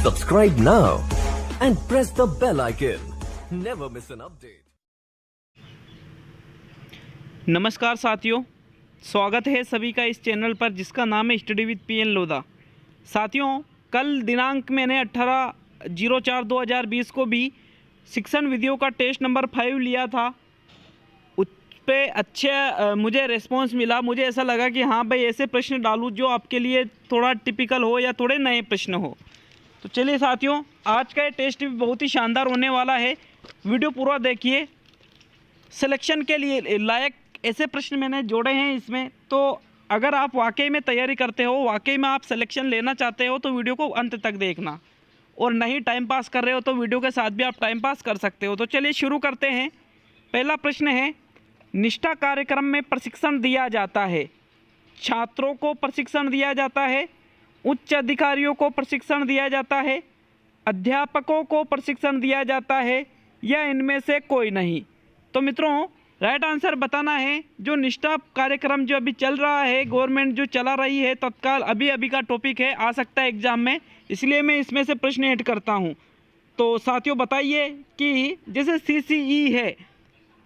Subscribe now and press the bell icon. Never miss an update. नमस्कार साथियों, स्वागत है सभी का इस चैनल पर जिसका नाम है स्टडी विद पीएन लोधा। साथियों, कल दिनांक मैंने 18/04/2020 को भी शिक्षण विधियों का टेस्ट नंबर 5 लिया था। उस पे अच्छे मुझे रिस्पांस मिला। मुझे ऐसा लगा कि हाँ भाई, ऐसे प्रश्न डालूँ जो आपके लिए थोड़ा टिपिकल हो या थोड़े नए प्रश्न हो। तो चलिए साथियों, आज का ये टेस्ट भी बहुत ही शानदार होने वाला है। वीडियो पूरा देखिए। सिलेक्शन के लिए लायक ऐसे प्रश्न मैंने जोड़े हैं इसमें। तो अगर आप वाकई में तैयारी करते हो, वाकई में आप सिलेक्शन लेना चाहते हो, तो वीडियो को अंत तक देखना। और नहीं टाइम पास कर रहे हो तो वीडियो के साथ भी आप टाइम पास कर सकते हो। तो चलिए शुरू करते हैं। पहला प्रश्न है, निष्ठा कार्यक्रम में प्रशिक्षण दिया जाता है। छात्रों को प्रशिक्षण दिया जाता है, उच्च अधिकारियों को प्रशिक्षण दिया जाता है, अध्यापकों को प्रशिक्षण दिया जाता है, या इनमें से कोई नहीं। तो मित्रों, राइट आंसर बताना है। जो निष्ठा कार्यक्रम जो अभी चल रहा है, गवर्नमेंट जो चला रही है तत्काल, अभी का टॉपिक है, आ सकता है एग्जाम में, इसलिए मैं इसमें से प्रश्न ऐड करता हूं। तो साथियों बताइए कि जैसे CCE है,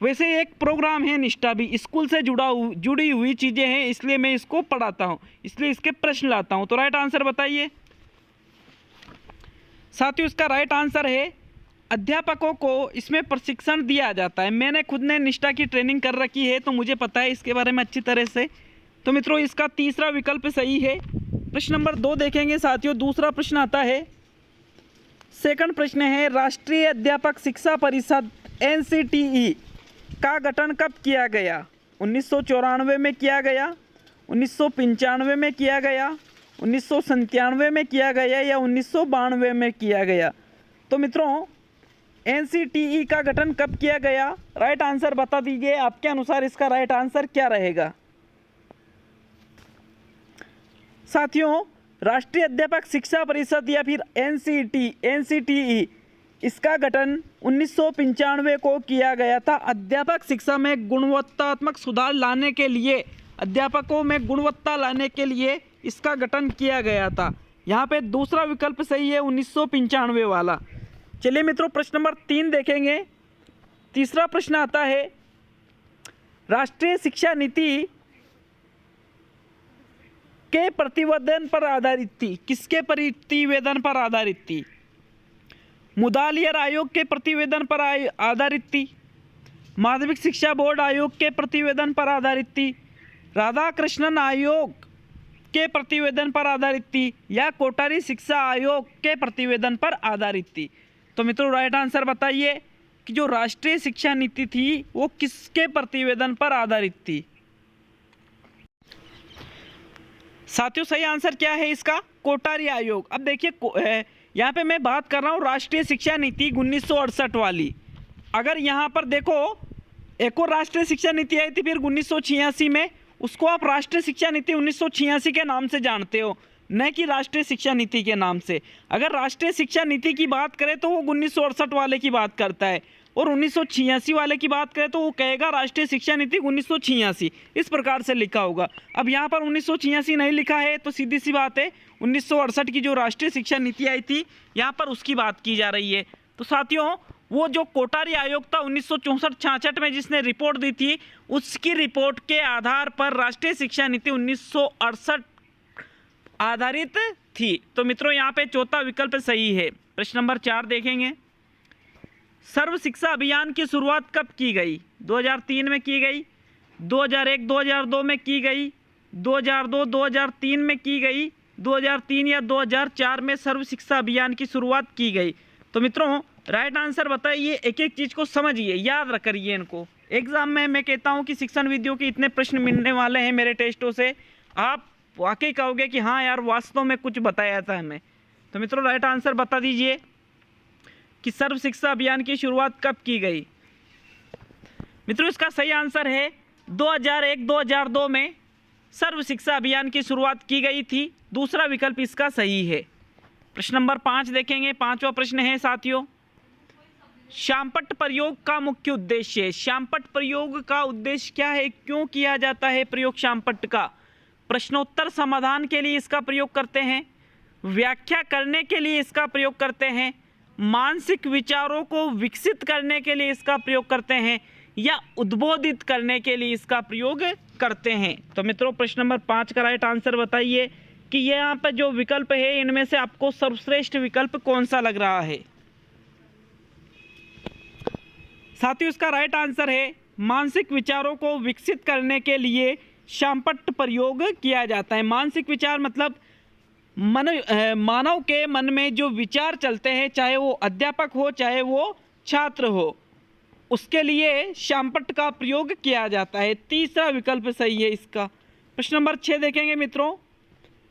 वैसे एक प्रोग्राम है निष्ठा भी, स्कूल से जुड़ी हुई चीज़ें हैं, इसलिए मैं इसको पढ़ाता हूँ, इसलिए इसके प्रश्न लाता हूँ। तो राइट आंसर बताइए साथियों। इसका राइट आंसर है, अध्यापकों को इसमें प्रशिक्षण दिया जाता है। मैंने खुद ने निष्ठा की ट्रेनिंग कर रखी है, तो मुझे पता है इसके बारे में अच्छी तरह से। तो मित्रों, इसका तीसरा विकल्प सही है। प्रश्न नंबर 2 देखेंगे साथियों। दूसरा प्रश्न आता है, सेकंड प्रश्न है, राष्ट्रीय अध्यापक शिक्षा परिषद NCTE का गठन कब किया गया? 1994 में किया गया, 1995 में किया गया, 1997 में किया गया, या 1992 में किया गया? तो मित्रों, NCTE का गठन कब किया गया? राइट आंसर बता दीजिए। आपके अनुसार इसका राइट आंसर क्या रहेगा? साथियों, राष्ट्रीय अध्यापक शिक्षा परिषद या फिर NCTE इसका गठन 1995 को किया गया था। अध्यापक शिक्षा में गुणवत्तात्मक सुधार लाने के लिए, अध्यापकों में गुणवत्ता लाने के लिए इसका गठन किया गया था। यहाँ पे दूसरा विकल्प सही है, 1995 वाला। चलिए मित्रों, प्रश्न नंबर 3 देखेंगे। तीसरा प्रश्न आता है, राष्ट्रीय शिक्षा नीति के प्रतिवेदन पर आधारित थी। किसके प्रतिवेदन पर आधारित थी? मुदालियर आयोग के प्रतिवेदन पर आधारित थी, माध्यमिक शिक्षा बोर्ड आयोग के प्रतिवेदन पर आधारित थी, राधाकृष्णन आयोग के प्रतिवेदन पर आधारित थी, या कोठारी शिक्षा आयोग के प्रतिवेदन पर आधारित थी? तो मित्रों, राइट आंसर बताइए कि जो राष्ट्रीय शिक्षा नीति थी वो किसके प्रतिवेदन पर आधारित थी? साथियों, सही आंसर क्या है इसका? कोठारी आयोग। अब देखिए, यहाँ पे मैं बात कर रहा हूँ राष्ट्रीय शिक्षा नीति 1968 वाली। अगर यहाँ पर देखो, एक और राष्ट्रीय शिक्षा नीति आई थी फिर 1986 में, उसको आप राष्ट्रीय शिक्षा नीति 1986 के नाम से जानते हो, न कि राष्ट्रीय शिक्षा नीति के नाम से। अगर राष्ट्रीय शिक्षा नीति की बात करें तो वो 1968 वाले की बात करता है, और 1986 वाले की बात करें तो वो कहेगा राष्ट्रीय शिक्षा नीति 1986, इस प्रकार से लिखा होगा। अब यहाँ पर 1986 नहीं लिखा है, तो सीधी सी बात है 1968 की जो राष्ट्रीय शिक्षा नीति आई थी, यहाँ पर उसकी बात की जा रही है। तो साथियों, वो जो कोठारी आयोग था 1964-66 में जिसने रिपोर्ट दी थी, उसकी रिपोर्ट के आधार पर राष्ट्रीय शिक्षा नीति 1968 आधारित थी। तो मित्रों, यहाँ पे चौथा विकल्प सही है। प्रश्न नंबर 4 देखेंगे। सर्व शिक्षा अभियान की शुरुआत कब की गई? 2003 में की गई, 2001-2002 में की गई, 2002-2003 में की गई, 2003 या 2004 में सर्व शिक्षा अभियान की शुरुआत की गई? तो मित्रों, राइट आंसर बताइए। एक एक चीज़ को समझिए, याद करिए इनको। एग्जाम में मैं कहता हूँ कि शिक्षण विधियों के इतने प्रश्न मिलने वाले हैं मेरे टेस्टों से, आप वाकई कहोगे कि हाँ यार, वास्तव में कुछ बताया था हमें। तो मित्रों, राइट आंसर बता दीजिए कि सर्व शिक्षा अभियान की शुरुआत कब की गई? मित्रों, इसका सही आंसर है 2001-2002 में सर्व शिक्षा अभियान की शुरुआत की गई थी। दूसरा विकल्प इसका सही है। प्रश्न नंबर 5 देखेंगे। 5वां प्रश्न है साथियों, श्यामपट्ट प्रयोग का मुख्य उद्देश्य। श्यामपट्ट प्रयोग का उद्देश्य क्या है? क्यों किया जाता है प्रयोग श्यामपट्ट का? प्रश्नोत्तर समाधान के लिए इसका प्रयोग करते हैं, व्याख्या करने के लिए इसका प्रयोग करते हैं, मानसिक विचारों को विकसित करने के लिए इसका प्रयोग करते हैं, या उद्बोधित करने के लिए इसका प्रयोग करते हैं। तो मित्रों प्रश्न नंबर 5 का राइट आंसर बताइए कि ये यहाँ पर जो विकल्प है इनमें से आपको सर्वश्रेष्ठ विकल्प कौन सा लग रहा है। साथियों इसका राइट आंसर है मानसिक विचारों को विकसित करने के लिए शांपट प्रयोग किया जाता है। मानसिक विचार मतलब मानव के मन में जो विचार चलते हैं, चाहे वो अध्यापक हो चाहे वो छात्र हो, उसके लिए शांपट का प्रयोग किया जाता है। तीसरा विकल्प सही है इसका। प्रश्न नंबर 6 देखेंगे मित्रों,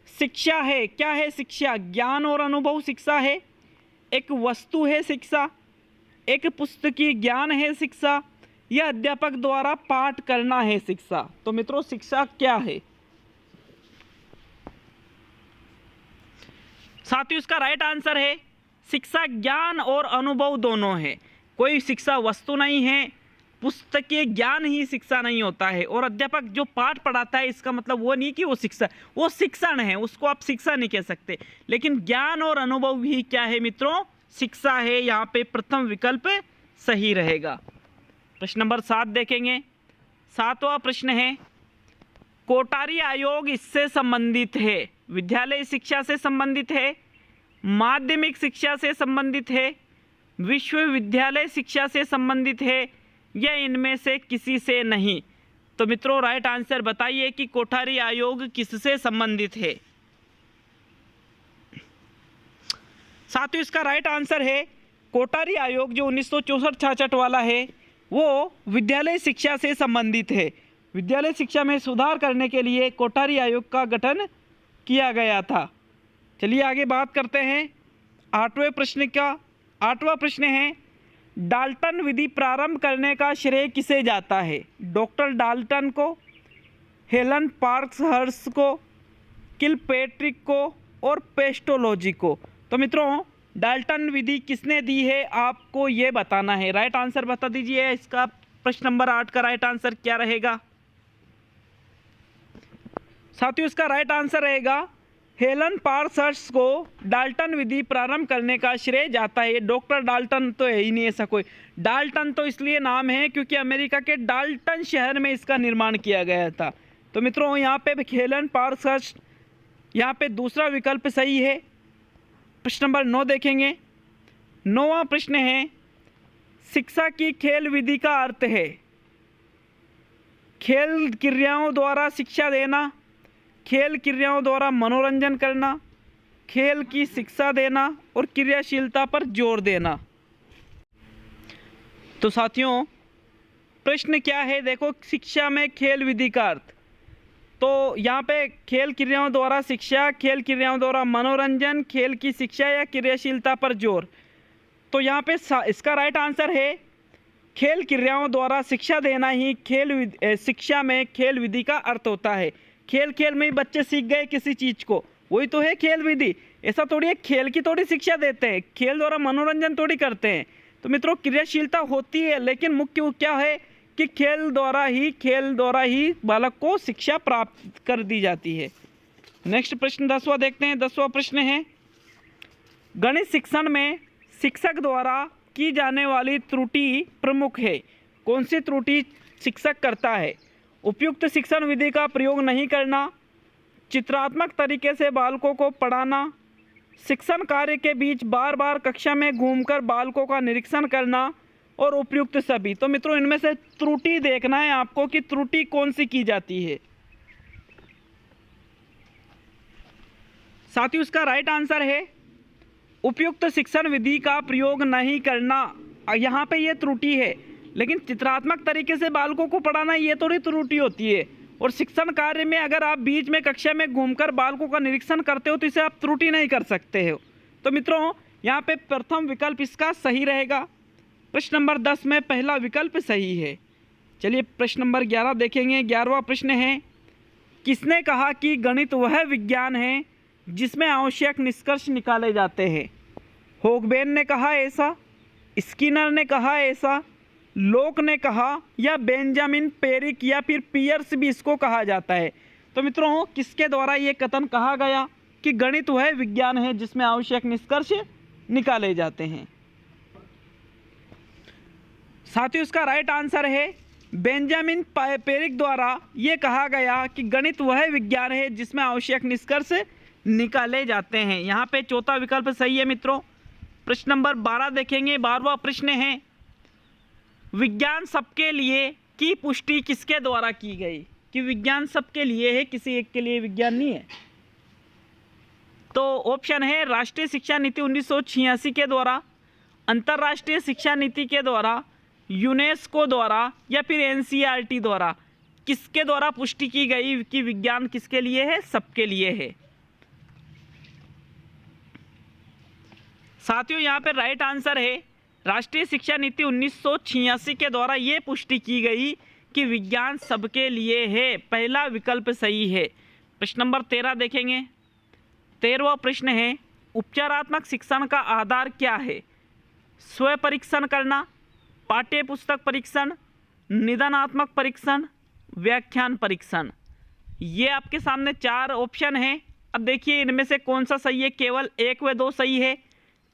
शिक्षा है, क्या है शिक्षा? ज्ञान और अनुभव शिक्षा है, एक वस्तु है शिक्षा, एक पुस्तकीय ज्ञान है शिक्षा, या अध्यापक द्वारा पाठ करना है शिक्षा। तो मित्रों शिक्षा क्या है? साथियों इसका राइट आंसर है शिक्षा ज्ञान और अनुभव दोनों है। कोई शिक्षा वस्तु नहीं है, पुस्तकीय ज्ञान ही शिक्षा नहीं होता है, और अध्यापक जो पाठ पढ़ाता है इसका मतलब वो नहीं कि वो शिक्षण है, उसको आप शिक्षा नहीं कह सकते। लेकिन ज्ञान और अनुभव भी क्या है मित्रों? शिक्षा है। यहाँ पे प्रथम विकल्प सही रहेगा। प्रश्न नंबर 7 देखेंगे। 7वां प्रश्न है, कोटारी आयोग इससे संबंधित है, विद्यालय शिक्षा से संबंधित है, माध्यमिक शिक्षा से संबंधित है, विश्वविद्यालय शिक्षा से संबंधित है, या इनमें से किसी से नहीं। तो मित्रों राइट आंसर बताइए कि कोठारी आयोग किससे संबंधित है। साथियों इसका राइट आंसर है कोठारी आयोग जो 1964-66 वाला है वो विद्यालय शिक्षा से संबंधित है। विद्यालय शिक्षा में सुधार करने के लिए कोठारी आयोग का गठन किया गया था। चलिए आगे बात करते हैं 8वें प्रश्न का। 8वां प्रश्न है, डाल्टन विधि प्रारंभ करने का श्रेय किसे जाता है? डॉक्टर डाल्टन को, हेलन पार्क्सहर्स्ट को, किलपेट्रिक को और पेस्टोलॉजी को। तो मित्रों डाल्टन विधि किसने दी है आपको ये बताना है। राइट आंसर बता दीजिए। इसका प्रश्न नंबर 8 का राइट आंसर क्या रहेगा? साथियों इसका राइट आंसर रहेगा हेलन पार्क्सहर्स्ट को डाल्टन विधि प्रारंभ करने का श्रेय जाता है। डॉक्टर डाल्टन तो है ही नहीं ऐसा कोई। डाल्टन तो इसलिए नाम है क्योंकि अमेरिका के डाल्टन शहर में इसका निर्माण किया गया था। तो मित्रों यहाँ पे हेलन पार्क्सहर्स्ट, यहाँ पे दूसरा विकल्प सही है। प्रश्न नंबर 9 देखेंगे। 9वां प्रश्न है, शिक्षा की खेल विधि का अर्थ है खेल क्रियाओं द्वारा शिक्षा देना, खेल क्रियाओं द्वारा मनोरंजन करना, खेल की शिक्षा देना और क्रियाशीलता पर जोर देना। तो साथियों प्रश्न क्या है देखो, शिक्षा में खेल विधि का अर्थ। तो यहाँ पे खेल क्रियाओं द्वारा शिक्षा, खेल क्रियाओं द्वारा मनोरंजन, खेल की शिक्षा या क्रियाशीलता पर जोर। तो यहाँ पे इसका राइट आंसर है खेल क्रियाओं द्वारा शिक्षा देना ही शिक्षा में खेल विधि का अर्थ होता है। खेल खेल में ही बच्चे सीख गए किसी चीज़ को, वही तो है खेल विधि। ऐसा थोड़ी है खेल की थोड़ी शिक्षा देते हैं, खेल द्वारा मनोरंजन थोड़ी करते हैं। तो मित्रों क्रियाशीलता होती है लेकिन मुख्य क्या है कि खेल द्वारा ही बालक को शिक्षा प्राप्त कर दी जाती है। नेक्स्ट प्रश्न 10वां देखते हैं। 10वां प्रश्न है, गणित शिक्षण में शिक्षक द्वारा की जाने वाली त्रुटि प्रमुख है। कौन सी त्रुटि शिक्षक करता है? उपयुक्त शिक्षण विधि का प्रयोग नहीं करना, चित्रात्मक तरीके से बालकों को पढ़ाना, शिक्षण कार्य के बीच बार बार कक्षा में घूमकर बालकों का निरीक्षण करना और उपयुक्त सभी। तो मित्रों इनमें से त्रुटि देखना है आपको कि त्रुटि कौन सी की जाती है। साथियों इसका राइट आंसर है उपयुक्त शिक्षण विधि का प्रयोग नहीं करना। यहाँ पे ये त्रुटि है, लेकिन चित्रात्मक तरीके से बालकों को पढ़ाना ये थोड़ी त्रुटि होती है। और शिक्षण कार्य में अगर आप बीच में कक्षा में घूमकर बालकों का निरीक्षण करते हो तो इसे आप त्रुटि नहीं कर सकते हो। तो मित्रों यहाँ पे प्रथम विकल्प इसका सही रहेगा। प्रश्न नंबर 10 में पहला विकल्प सही है। चलिए प्रश्न नंबर 11 देखेंगे। 11वां प्रश्न है, किसने कहा कि गणित वह विज्ञान है जिसमें आवश्यक निष्कर्ष निकाले जाते हैं? होगबेन ने कहा ऐसा, स्किनर ने कहा ऐसा, लोक ने कहा, या बेंजामिन पेरिक या फिर पियर्स भी इसको कहा जाता है। तो मित्रों किसके द्वारा ये कथन कहा गया? कि गणित वह विज्ञान है जिसमें आवश्यक निष्कर्ष निकाले जाते हैं। साथियों इसका राइट आंसर है बेंजामिन पेरिक द्वारा यह कहा गया कि गणित वह विज्ञान है जिसमें आवश्यक निष्कर्ष निकाले जाते हैं। यहाँ पे चौथा विकल्प सही है मित्रों। प्रश्न नंबर 12 देखेंगे। 12वां प्रश्न है विज्ञान सबके लिए की पुष्टि किसके द्वारा की गई? कि विज्ञान सबके लिए है, किसी एक के लिए विज्ञान नहीं है। तो ऑप्शन है राष्ट्रीय शिक्षा नीति 1986 के द्वारा, अंतर्राष्ट्रीय शिक्षा नीति के द्वारा, यूनेस्को द्वारा या फिर एनसीईआरटी द्वारा। किसके द्वारा पुष्टि की गई कि विज्ञान किसके लिए है? सबके लिए है। साथियों यहाँ पे राइट आंसर है राष्ट्रीय शिक्षा नीति 1986 के द्वारा ये पुष्टि की गई कि विज्ञान सबके लिए है। पहला विकल्प सही है। प्रश्न नंबर 13 देखेंगे। 13वां प्रश्न है उपचारात्मक शिक्षण का आधार क्या है? स्व परीक्षण करना, पाठ्य पुस्तक परीक्षण, निदानात्मक परीक्षण, व्याख्यान परीक्षण। ये आपके सामने 4 ऑप्शन हैं। अब देखिए इनमें से कौन सा सही है। केवल 1 व 2 सही है,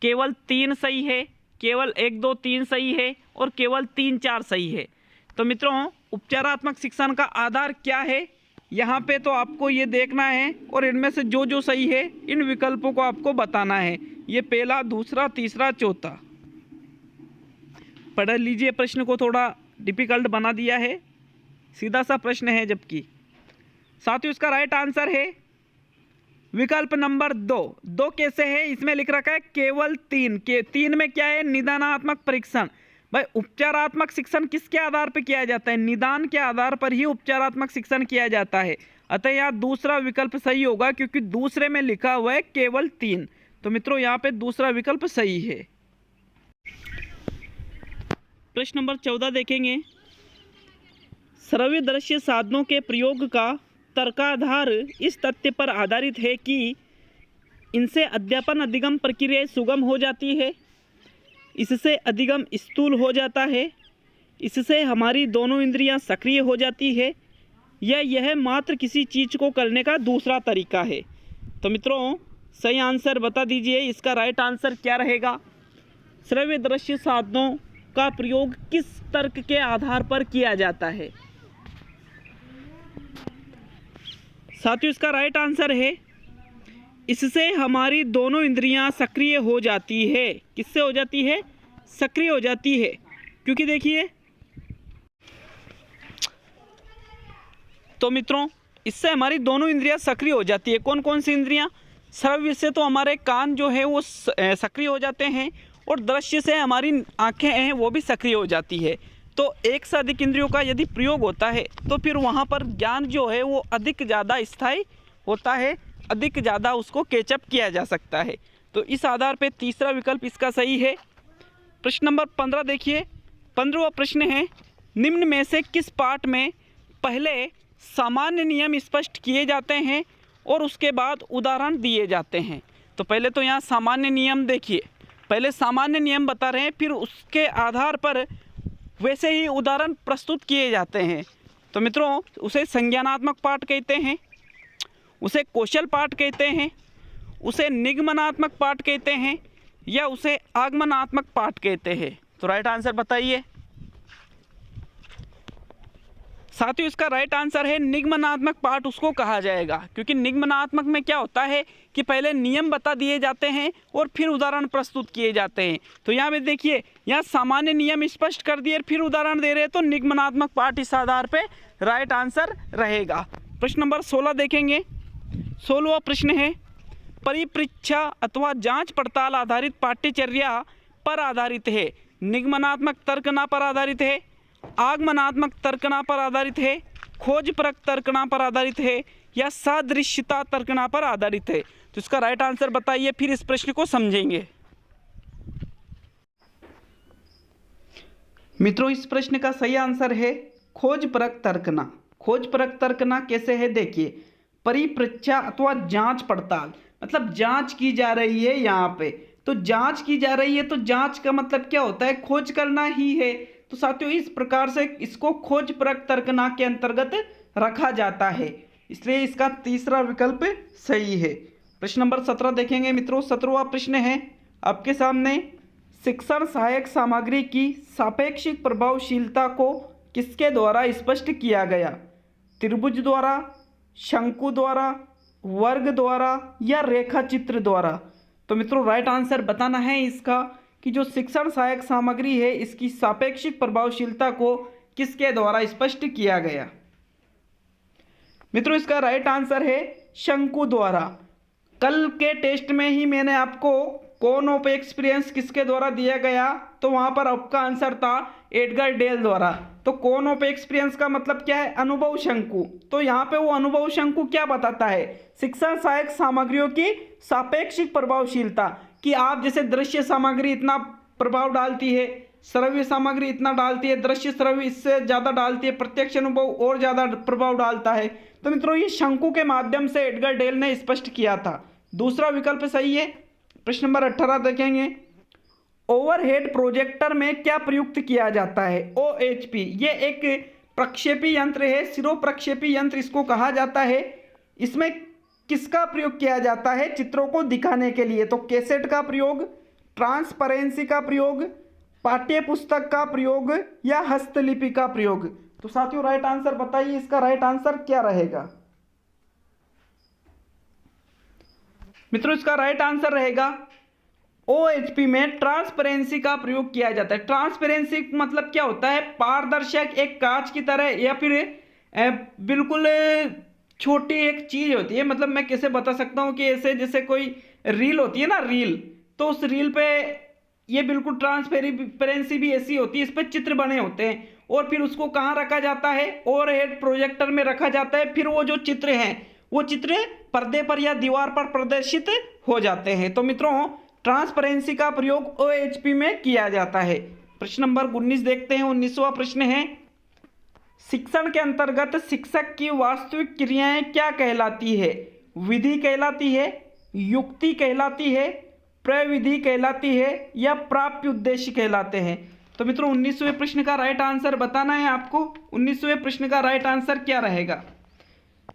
केवल 3 सही है, केवल 1, 2, 3 सही है और केवल 3, 4 सही है। तो मित्रों उपचारात्मक शिक्षण का आधार क्या है यहाँ पे तो आपको ये देखना है और इनमें से जो जो सही है इन विकल्पों को आपको बताना है। ये पहला, दूसरा, तीसरा, चौथा। पढ़ लीजिए, प्रश्न को थोड़ा डिफिकल्ट बना दिया है, सीधा सा प्रश्न है। जबकि साथियों इसका राइट आंसर है विकल्प नंबर 2। 2 कैसे है? इसमें लिख रखा है केवल 3 के 3 में क्या है? निदानात्मक परीक्षण। भाई उपचारात्मक शिक्षण किसके आधार पर किया जाता है? निदान के आधार पर ही उपचारात्मक शिक्षण किया जाता है। अतः यहाँ दूसरा विकल्प सही होगा क्योंकि दूसरे में लिखा हुआ है केवल 3। तो मित्रों यहाँ पे दूसरा विकल्प सही है। प्रश्न नंबर 14 देखेंगे। श्रव्य दृश्य साधनों के प्रयोग का तर्काधार इस तथ्य पर आधारित है कि इनसे अध्यापन अधिगम प्रक्रिया सुगम हो जाती है, इससे अधिगम स्थूल हो जाता है, इससे हमारी दोनों इंद्रियां सक्रिय हो जाती है, या यह मात्र किसी चीज़ को करने का दूसरा तरीका है। तो मित्रों सही आंसर बता दीजिए। इसका राइट आंसर क्या रहेगा? श्रव्य दृश्य साधनों का प्रयोग किस तर्क के आधार पर किया जाता है? साथियों इसका राइट आंसर है इससे हमारी दोनों इंद्रियां सक्रिय हो जाती है। किससे हो जाती है? सक्रिय हो जाती है। क्योंकि देखिए तो मित्रों इससे हमारी दोनों इंद्रियां सक्रिय हो जाती है। कौन कौन सी इंद्रियां? श्रव्य से तो हमारे कान जो है वो सक्रिय हो जाते हैं और दृश्य से हमारी आंखें हैं वो भी सक्रिय हो जाती है। तो एक से अधिक इंद्रियों का यदि प्रयोग होता है तो फिर वहाँ पर ज्ञान जो है वो अधिक ज़्यादा स्थायी होता है, अधिक ज़्यादा उसको कैचअप किया जा सकता है। तो इस आधार पे तीसरा विकल्प इसका सही है। प्रश्न नंबर 15 देखिए। 15वां प्रश्न है निम्न में से किस पाठ में पहले सामान्य नियम स्पष्ट किए जाते हैं और उसके बाद उदाहरण दिए जाते हैं? तो पहले तो यहाँ सामान्य नियम देखिए, पहले सामान्य नियम बता रहे हैं, फिर उसके आधार पर वैसे ही उदाहरण प्रस्तुत किए जाते हैं। तो मित्रों उसे संज्ञानात्मक पाठ कहते हैं, उसे कौशल पाठ कहते हैं, उसे निगमनात्मक पाठ कहते हैं या उसे आगमनात्मक पाठ कहते हैं? तो राइट आंसर बताइए। साथियों इसका राइट आंसर है निगमनात्मक पाठ उसको कहा जाएगा, क्योंकि निगमनात्मक में क्या होता है कि पहले नियम बता दिए जाते हैं और फिर उदाहरण प्रस्तुत किए जाते हैं। तो यहाँ पे देखिए यहाँ सामान्य नियम स्पष्ट कर दिए फिर उदाहरण दे रहे हैं, तो निगमनात्मक पाठ इस आधार पे राइट आंसर रहेगा। प्रश्न नंबर 16 देखेंगे। 16वां प्रश्न है परिपरीक्षा अथवा जांच पड़ताल आधारित पाठ्यचर्या पर आधारित है, निगमनात्मक तर्कना पर आधारित है, आगमनात्मक तर्कना पर आधारित है, खोजपरक तर्कना पर आधारित है या सादृश्यता तर्कना पर आधारित है? तो इसका राइट आंसर बताइए, फिर इस प्रश्न को समझेंगे। मित्रों इस प्रश्न का सही आंसर है खोजपरक तर्कना। खोजपरक तर्कना कैसे है देखिए, परिपरीक्षा अथवा जांच पड़ताल, मतलब जांच की जा रही है यहाँ पे, तो जांच की जा रही है तो जांच का मतलब क्या होता है? खोज करना ही है। तो साथियों इस प्रकार से इसको खोजपरक तर्कना के अंतर्गत रखा जाता है, इसलिए इसका तीसरा विकल्प सही है। प्रश्न नंबर 17 देखेंगे मित्रों। 17वां प्रश्न है आपके सामने, शिक्षण सहायक सामग्री की सापेक्षिक प्रभावशीलता को किसके द्वारा स्पष्ट किया गया? त्रिभुज द्वारा, शंकु द्वारा, वर्ग द्वारा या रेखा चित्र द्वारा? तो मित्रों राइट आंसर बताना है इसका कि जो शिक्षण सहायक सामग्री है इसकी सापेक्षिक प्रभावशीलता को किसके द्वारा स्पष्ट किया गया? मित्रों इसका राइट आंसर है शंकु द्वारा। कल के टेस्ट में ही मैंने आपको कौन ऑफ एक्सपीरियंस किसके द्वारा दिया गया, तो वहां पर आपका आंसर था एडगर डेल द्वारा। तो कौन ऑफ एक्सपीरियंस का मतलब क्या है? अनुभव शंकु। तो यहाँ पे वो अनुभव शंकु क्या बताता है? शिक्षण सहायक सामग्रियों की सापेक्षिक प्रभावशीलता, कि आप जैसे दृश्य सामग्री इतना प्रभाव डालती है, श्रव्य सामग्री इतना डालती है, दृश्य श्रव्य इससे ज़्यादा डालती है, प्रत्यक्ष अनुभव और ज़्यादा प्रभाव डालता है। तो मित्रों ये शंकु के माध्यम से एडगर डेल ने स्पष्ट किया था। दूसरा विकल्प सही है। प्रश्न नंबर 18 देखेंगे, ओवरहेड प्रोजेक्टर में क्या प्रयुक्त किया जाता है? OHP ये एक प्रक्षेपी यंत्र है, सिरो प्रक्षेपी यंत्र इसको कहा जाता है। इसमें किसका प्रयोग किया जाता है चित्रों को दिखाने के लिए? तो कैसेट का प्रयोग, ट्रांसपेरेंसी का प्रयोग, पाठ्य पुस्तक का प्रयोग या हस्तलिपि का प्रयोग? तो साथियों राइट आंसर बताइए, इसका राइट आंसर क्या रहेगा? मित्रों इसका राइट आंसर रहेगा OHP में ट्रांसपेरेंसी का प्रयोग किया जाता है। ट्रांसपेरेंसी मतलब क्या होता है? पारदर्शक एक कांच की तरह या फिर बिल्कुल छोटी एक चीज होती है। मतलब मैं कैसे बता सकता हूँ कि ऐसे जैसे कोई रील होती है ना, रील, तो उस रील पे ये बिल्कुल ट्रांसपेरेंसी भी ऐसी होती है, इस पर चित्र बने होते हैं और फिर उसको कहाँ रखा जाता है? ओवरहेड प्रोजेक्टर में रखा जाता है। फिर वो जो चित्र हैं वो चित्र पर्दे पर या दीवार पर प्रदर्शित हो जाते हैं। तो मित्रों ट्रांसपेरेंसी का प्रयोग OHP में किया जाता है। प्रश्न नंबर 19 देखते हैं। 19वां प्रश्न है, शिक्षण के अंतर्गत शिक्षक की वास्तविक क्रियाएं क्या कहलाती है? विधि कहलाती है, युक्ति कहलाती है, प्रविधि कहलाती है या प्राप्य उद्देश्य कहलाते हैं? तो मित्रों 19वें प्रश्न का राइट आंसर बताना है आपको। 19वें प्रश्न का राइट आंसर क्या रहेगा?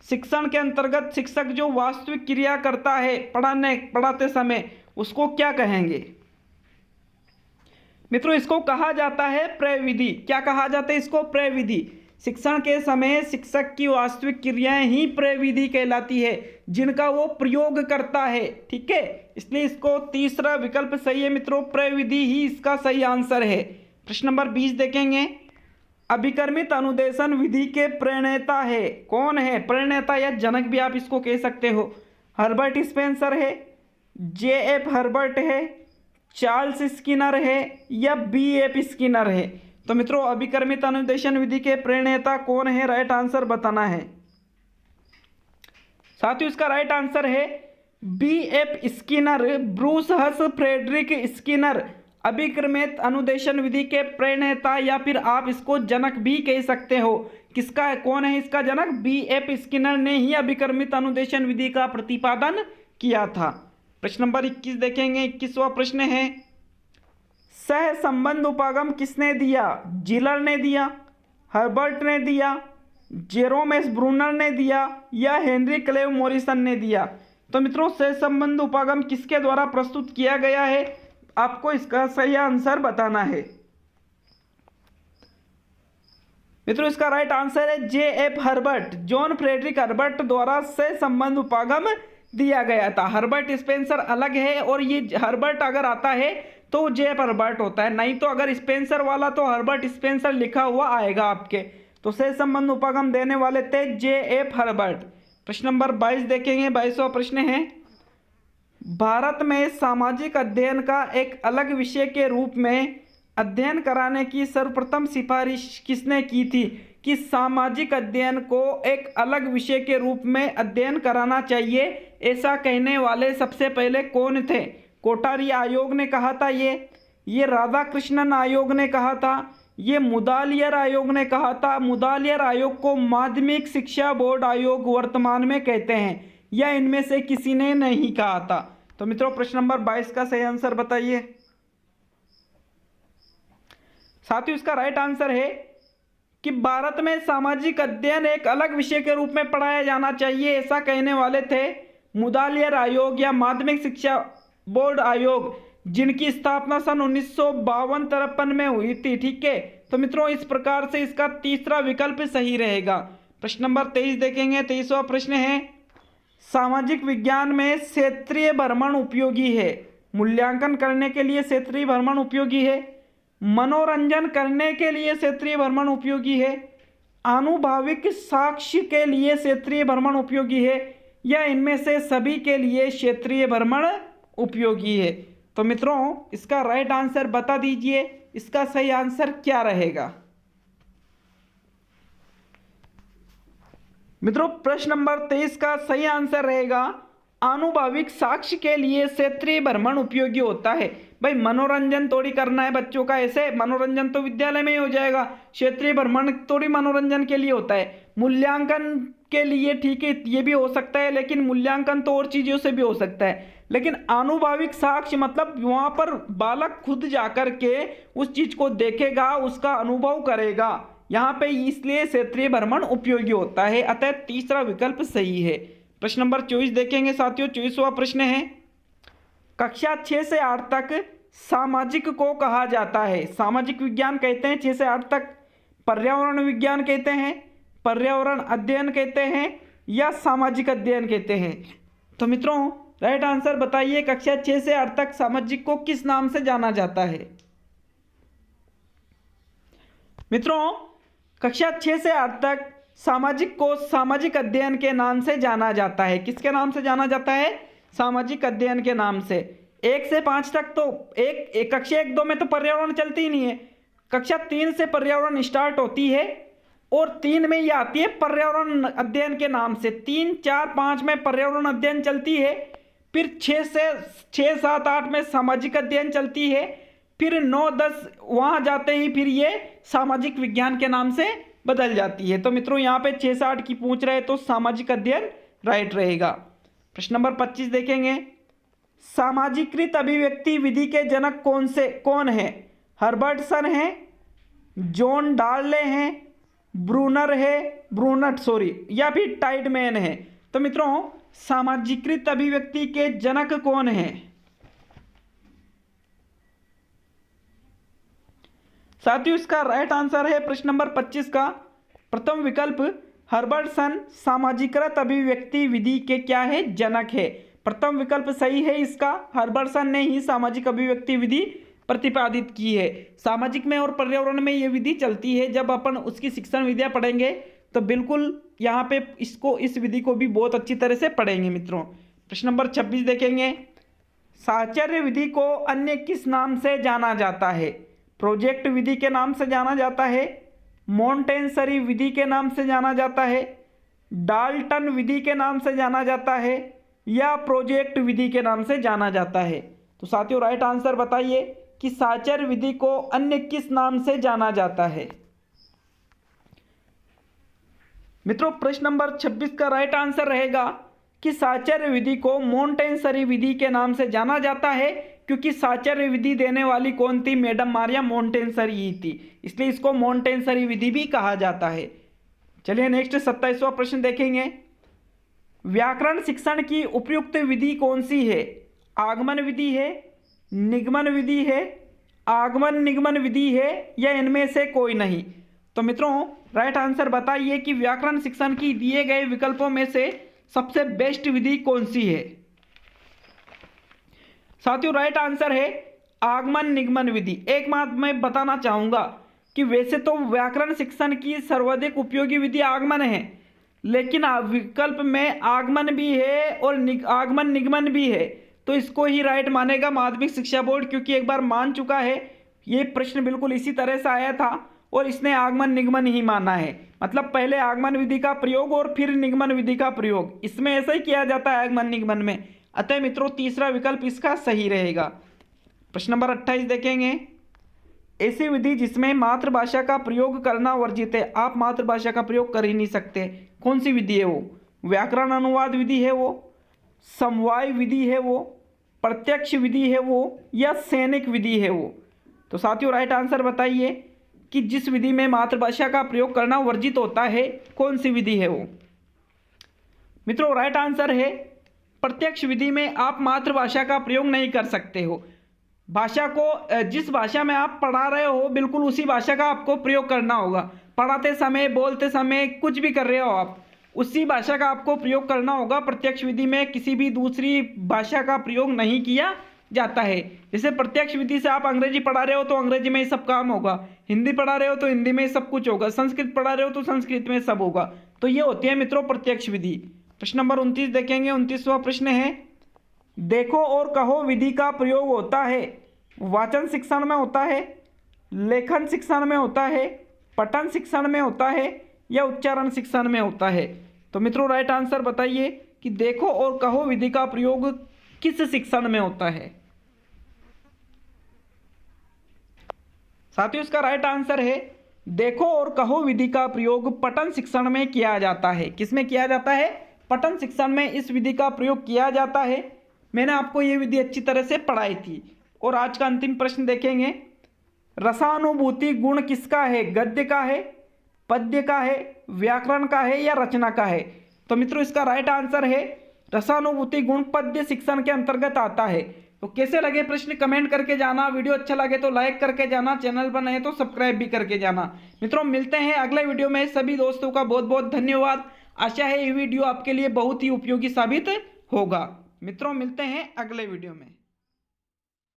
शिक्षण के अंतर्गत शिक्षक जो वास्तविक क्रिया करता है पढ़ाते समय उसको क्या कहेंगे? मित्रों इसको कहा जाता है प्रविधि। क्या कहा जाता है इसको? प्रविधि। शिक्षण के समय शिक्षक की वास्तविक क्रियाएं ही प्रविधि कहलाती है, जिनका वो प्रयोग करता है। ठीक है, इसलिए इसको तीसरा विकल्प सही है मित्रों, प्रविधि ही इसका सही आंसर है। प्रश्न नंबर 20 देखेंगे, अभिकर्मित अनुदेशन विधि के प्रणेता है कौन है? प्रणेता या जनक भी आप इसको कह सकते हो। हर्बर्ट स्पेंसर है, JF हर्बर्ट है, चार्ल्स स्किनर है या BF स्किनर है? तो मित्रों अभिकर्मित अनुदेशन विधि के प्रणेता कौन है? राइट आंसर बताना है। साथियों इसका राइट आंसर है BF स्किनर, ब्रूस हस फ्रेडरिक स्किनर अभिकर्मित अनुदेशन विधि के प्रणेता या फिर आप इसको जनक भी कह सकते हो। किसका है, कौन है इसका जनक? BF स्किनर ने ही अभिकर्मित अनुदेशन विधि का प्रतिपादन किया था। प्रश्न नंबर 21 देखेंगे। 21वां प्रश्न है, सह संबंध उपागम किसने दिया? जिलर ने दिया, हर्बर्ट ने दिया, जेरोम एस ब्रूनर ने दिया या हेनरी क्लेव मॉरिसन ने दिया? तो मित्रों सह संबंध उपागम किसके द्वारा प्रस्तुत किया गया है? आपको इसका सही आंसर बताना है। मित्रों इसका राइट आंसर है JF Herbert, John Frederick Herbert द्वारा सह संबंध उपागम दिया गया था। हर्बर्ट स्पेंसर अलग है और ये हर्बर्ट अगर आता है तो JF हर्बर्ट होता है, नहीं तो अगर स्पेंसर वाला तो हर्बर्ट स्पेंसर लिखा हुआ आएगा आपके। तो सह संबंध उपागम देने वाले थे JF हर्बर्ट। प्रश्न नंबर 22 देखेंगे। 22वां प्रश्न है, भारत में सामाजिक अध्ययन का एक अलग विषय के रूप में अध्ययन कराने की सर्वप्रथम सिफारिश किसने की थी? कि सामाजिक अध्ययन को एक अलग विषय के रूप में अध्ययन कराना चाहिए, ऐसा कहने वाले सबसे पहले कौन थे? कोठारी आयोग ने कहा था, ये राधाकृष्णन आयोग ने कहा था, ये मुदालियर आयोग ने कहा था। मुदालियर आयोग को माध्यमिक शिक्षा बोर्ड आयोग वर्तमान में कहते हैं, या इनमें से किसी ने नहीं कहा था? तो मित्रों प्रश्न नंबर 22 का सही आंसर बताइए। साथियों इसका राइट आंसर है कि भारत में सामाजिक अध्ययन एक अलग विषय के रूप में पढ़ाया जाना चाहिए, ऐसा कहने वाले थे मुदालियर आयोग या माध्यमिक शिक्षा बोर्ड आयोग, जिनकी स्थापना सन 1952-53 में हुई थी। ठीक है, तो मित्रों इस प्रकार से इसका तीसरा विकल्प सही रहेगा। प्रश्न नंबर 23 देखेंगे। 23वां प्रश्न है, सामाजिक विज्ञान में क्षेत्रीय भ्रमण उपयोगी है। मूल्यांकन करने के लिए क्षेत्रीय भ्रमण उपयोगी है, मनोरंजन करने के लिए क्षेत्रीय भ्रमण उपयोगी है, आनुभाविक साक्ष्य के लिए क्षेत्रीय भ्रमण उपयोगी है, या इनमें से सभी के लिए क्षेत्रीय भ्रमण उपयोगी है। तो मित्रों इसका राइट आंसर बता दीजिए, इसका सही आंसर क्या रहेगा। मित्रों प्रश्न नंबर 23 का सही आंसर रहेगा आनुभाविक साक्ष्य के लिए क्षेत्रीय भ्रमण उपयोगी होता है। भाई मनोरंजन थोड़ी करना है बच्चों का, ऐसे मनोरंजन तो विद्यालय में ही हो जाएगा, क्षेत्रीय भ्रमण थोड़ी मनोरंजन के लिए होता है। मूल्यांकन के लिए ठीक है ये भी हो सकता है, लेकिन मूल्यांकन तो और चीज़ों से भी हो सकता है। लेकिन आनुभाविक साक्ष्य मतलब वहाँ पर बालक खुद जाकर के उस चीज़ को देखेगा, उसका अनुभव करेगा, यहाँ पे इसलिए क्षेत्रीय भ्रमण उपयोगी होता है। अतः तीसरा विकल्प सही है। प्रश्न नंबर 24 देखेंगे साथियों। 24वां प्रश्न है, कक्षा 6 से 8 तक सामाजिक को कहा जाता है। सामाजिक विज्ञान कहते हैं 6 से 8 तक, पर्यावरण विज्ञान कहते हैं, पर्यावरण अध्ययन कहते हैं, या सामाजिक अध्ययन कहते हैं। तो मित्रों राइट आंसर बताइए, कक्षा 6 से 8 तक सामाजिक को किस नाम से जाना जाता है। मित्रों कक्षा 6 से 8 तक सामाजिक को सामाजिक अध्ययन के नाम से जाना जाता है। किसके नाम से जाना जाता है? सामाजिक अध्ययन के नाम से। 1 से 5 तक तो कक्षा 1, 2 में तो पर्यावरण चलती ही नहीं है। कक्षा 3 से पर्यावरण स्टार्ट होती है और 3 में ये आती है पर्यावरण अध्ययन के नाम से। 3, 4, 5 में पर्यावरण अध्ययन चलती है, फिर 6 से 6, 7, 8 में सामाजिक अध्ययन चलती है, फिर 9, 10 वहाँ जाते ही फिर ये सामाजिक विज्ञान के नाम से बदल जाती है। तो मित्रों यहाँ पे 6 से 8 की पूछ रहे तो सामाजिक अध्ययन राइट रहेगा। प्रश्न नंबर 25 देखेंगे, सामाजिकृत अभिव्यक्ति विधि के जनक कौन है? हर्बर्टसन है, जॉन डार्ले हैं, या फिर टाइडमैन है। तो मित्रों सामाजिकृत अभिव्यक्ति के जनक कौन है? साथियों इसका राइट आंसर है प्रश्न नंबर 25 का प्रथम विकल्प हर्बर्टसन सामाजिकृत अभिव्यक्ति विधि के क्या है? जनक है। प्रथम विकल्प सही है इसका, हर्बर्टसन ने ही सामाजिक अभिव्यक्ति विधि प्रतिपादित की है। सामाजिक में और पर्यावरण में ये विधि चलती है। जब अपन उसकी शिक्षण विधियां पढ़ेंगे तो बिल्कुल यहाँ पे इस विधि को भी बहुत अच्छी तरह से पढ़ेंगे। मित्रों प्रश्न नंबर 26 देखेंगे, साहचर्य विधि को अन्य किस नाम से जाना जाता है? प्रोजेक्ट विधि के नाम से जाना जाता है, मॉन्टेसरी विधि के नाम से जाना जाता है, डाल्टन विधि के नाम से जाना जाता है, या प्रोजेक्ट विधि के नाम से जाना जाता है। तो साथियों राइट आंसर बताइए कि साहचर्य विधि को अन्य किस नाम से जाना जाता है। मित्रों प्रश्न नंबर 26 का राइट आंसर रहेगा कि साहचर्य विधि को मॉन्टेसरी विधि के नाम से जाना जाता है, क्योंकि साहचर्य विधि देने वाली कौन थी? मैडम मारिया मॉन्टेसरी ही थी, इसलिए इसको मॉन्टेसरी विधि भी कहा जाता है। चलिए नेक्स्ट 27वां प्रश्न देखेंगे, व्याकरण शिक्षण की उपयुक्त विधि कौन सी है? आगमन विधि है, निगमन विधि है, आगमन निगमन विधि है, या इनमें से कोई नहीं। तो मित्रों राइट आंसर बताइए कि व्याकरण शिक्षण की दिए गए विकल्पों में से सबसे बेस्ट विधि कौन सी है। साथियों राइट आंसर है आगमन निगमन विधि। एक बात मैं बताना चाहूंगा कि वैसे तो व्याकरण शिक्षण की सर्वाधिक उपयोगी विधि आगमन है, लेकिन विकल्प में आगमन भी है और आगमन निगमन भी है, तो इसको ही राइट मानेगा माध्यमिक शिक्षा बोर्ड, क्योंकि एक बार मान चुका है। ये प्रश्न बिल्कुल इसी तरह से आया था और इसने आगमन निगमन ही माना है, मतलब पहले आगमन विधि का प्रयोग और फिर निगमन विधि का प्रयोग, इसमें ऐसा ही किया जाता है आगमन निगमन में। अतः मित्रों तीसरा विकल्प इसका सही रहेगा। प्रश्न नंबर 28 देखेंगे, ऐसी विधि जिसमें मातृभाषा का प्रयोग करना वर्जित है। आप मातृभाषा का प्रयोग कर ही नहीं सकते, कौन सी विधि है वो? व्याकरण अनुवाद विधि है वो, समवाय विधि है वो, प्रत्यक्ष विधि है वो, या सैनिक विधि है वो। तो साथियों राइट आंसर बताइए कि जिस विधि में मातृभाषा का प्रयोग करना वर्जित होता है कौन सी विधि है वो। मित्रों राइट आंसर है प्रत्यक्ष विधि में आप मातृभाषा का प्रयोग नहीं कर सकते हो। भाषा को जिस भाषा में आप पढ़ा रहे हो बिल्कुल उसी भाषा का आपको प्रयोग करना होगा। पढ़ाते समय, बोलते समय, कुछ भी कर रहे हो आप, उसी भाषा का आपको प्रयोग करना होगा। प्रत्यक्ष विधि में किसी भी दूसरी भाषा का प्रयोग नहीं किया जाता है। जैसे प्रत्यक्ष विधि से आप अंग्रेजी पढ़ा रहे हो तो अंग्रेजी में ही सब काम होगा, हिंदी पढ़ा रहे हो तो हिंदी में ही सब कुछ होगा, संस्कृत पढ़ा रहे हो तो संस्कृत में सब होगा। तो ये होती है मित्रों प्रत्यक्ष विधि। प्रश्न नंबर 29 देखेंगे। 29वां प्रश्न है, देखो और कहो विधि का प्रयोग होता है वाचन शिक्षण में होता है, लेखन शिक्षण में होता है, पठन शिक्षण में होता है या उच्चारण शिक्षण में होता है। तो मित्रों राइट आंसर बताइए कि देखो और कहो विधि का प्रयोग किस शिक्षण में होता है। साथियों इसका राइट आंसर है देखो और कहो विधि का प्रयोग पठन शिक्षण में किया जाता है। किसमें किया जाता है? पठन शिक्षण में इस विधि का प्रयोग किया जाता है। मैंने आपको ये विधि अच्छी तरह से पढ़ाई थी। और आज का अंतिम प्रश्न देखेंगे, रसानुभूति गुण किसका है? गद्य का है, पद्य का है, व्याकरण का है या रचना का है? तो मित्रों इसका राइट आंसर है रसानुभूति गुण पद्य शिक्षण के अंतर्गत आता है। तो कैसे लगे प्रश्न कमेंट करके जाना, वीडियो अच्छा लगे तो लाइक करके जाना, चैनल पर नए तो सब्सक्राइब भी करके जाना। मित्रों मिलते हैं अगले वीडियो में। सभी दोस्तों का बहुत बहुत धन्यवाद। आशा है ये वीडियो आपके लिए बहुत ही उपयोगी साबित होगा। मित्रों मिलते हैं अगले वीडियो में।